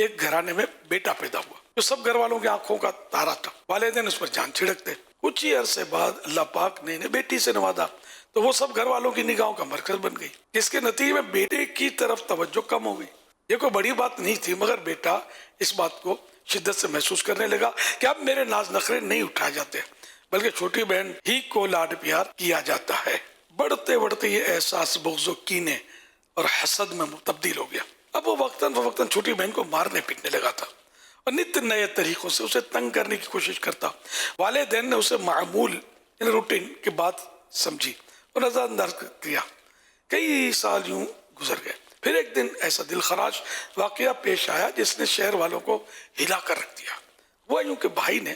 ایک گھرانے میں بیٹا پیدا ہوا جو سب گھر والوں کی آنکھوں کا تارا تھا. والدین اس پر جان چھڑکتے. کچھ ہی عرصے بعد اللہ پاک نے انہیں بیٹی سے نوازا تو وہ سب گھر والوں کی نگاہوں کا مرکز بن گئی، جس کے نتیجے میں بیٹے کی طرف توجہ کم ہو گئی. یہ کوئی بڑی بات نہیں تھی، مگر بیٹا اس بات کو شدت سے محسوس کرنے لگا کہ اب میرے ناز نخرے نہیں اٹھائے جاتے بلکہ چھوٹی بہن ہی کو لاڈ پیار کیا جاتا ہے. بڑھتے بڑھتے یہ احساس بغض و کینے اور حسد میں تبدیل ہو گیا. اب وہ وقتاً فوقتاً چھوٹی بہن کو مارنے پیٹنے لگا تھا اور نت نئے طریقوں سے اسے تنگ کرنے کی کوشش کرتا. والدین نے اسے معمول یعنی روٹین کی بات سمجھی اور نظر انداز کیا. کئی سال یوں گزر گئے. پھر ایک دن ایسا دل خراش واقعہ پیش آیا جس نے شہر والوں کو ہلا کر رکھ دیا. وہ یوں کہ بھائی نے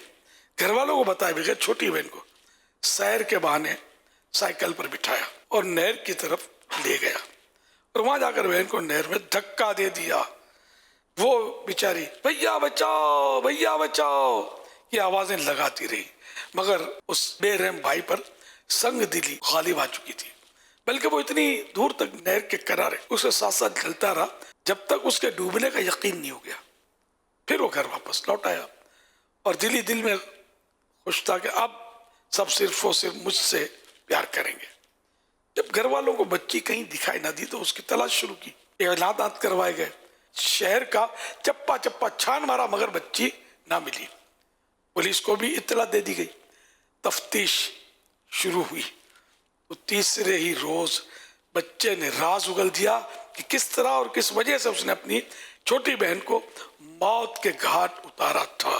گھر والوں کو بتائے بغیر چھوٹی بہن کو سیر کے بہانے سائیکل پر بٹھایا اور نہر کی طرف لے گیا اور وہاں جا کر بہن کو نہر میں دھکا دے دیا. وہ بیچاری بھیا بچاؤ بھیا بچاؤ یہ آوازیں لگاتی رہی، مگر اس بے رحم بھائی پر سنگ دلی غالب آ چکی تھی. بلکہ وہ اتنی دور تک نہر کے کنارے اسے ساتھ ساتھ چلتا رہا جب تک اس کے ڈوبنے کا یقین نہیں ہو گیا. پھر وہ گھر واپس لوٹ آیا اور دل میں خوش تھا کہ اب سب صرف و صرف مجھ سے پیار کریں گے. جب گھر والوں کو بچی کہیں دکھائی نہ دی تو اس کی تلاش شروع کی. اعلانات کروائے گئے، شہر کا چپا چپا چھان مارا مگر بچی نہ ملی. پولیس کو بھی اطلاع دے دی گئی. تفتیش شروع ہوئی تو تیسرے ہی روز بچے نے راز اگل دیا کہ کس طرح اور کس وجہ سے اس نے اپنی چھوٹی بہن کو موت کے گھاٹ اتارا تھا.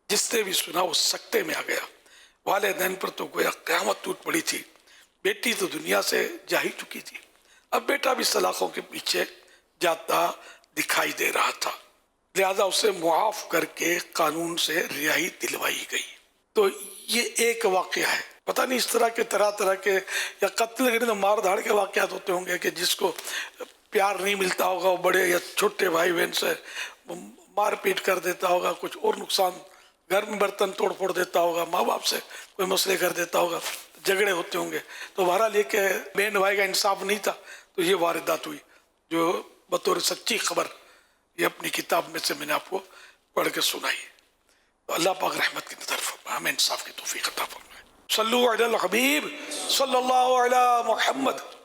جس نے بھی سنا وہ سکتے میں آ گیا. والدین پر تو گویا قیامت ٹوٹ پڑی تھی. بیٹی تو دنیا سے جا ہی چکی تھی، اب بیٹا بھی سلاخوں کے پیچھے جاتا دکھائی دے رہا تھا. لہذا اسے معاف کر کے قانون سے رہائی دلوائی گئی. تو یہ ایک واقعہ ہے. پتہ نہیں اس طرح کے طرح کے یا قتل مار دھاڑ کے واقعات ہوتے ہوں گے کہ جس کو پیار نہیں ملتا ہوگا وہ بڑے یا چھوٹے بھائی بہن سے مار پیٹ کر دیتا ہوگا، کچھ اور نقصان، گھر میں برتن توڑ پھوڑ دیتا ہوگا، ماں باپ سے کوئی مسئلے کر دیتا ہوگا، جھگڑے ہوتے ہوں گے. تو بہرحال یہ کہ بہن بھائی کا انصاف نہیں تھا تو یہ واردات ہوئی جو بطور سچی خبر یہ اپنی کتاب میں سے میں نے آپ کو پڑھ کے سنائی. تو اللہ پاک رحمت کی نظر فرمائے، ہمیں انصاف کی توفیق عطا فرمائے. صلو علی الحبیب صلی اللہ علی محمد.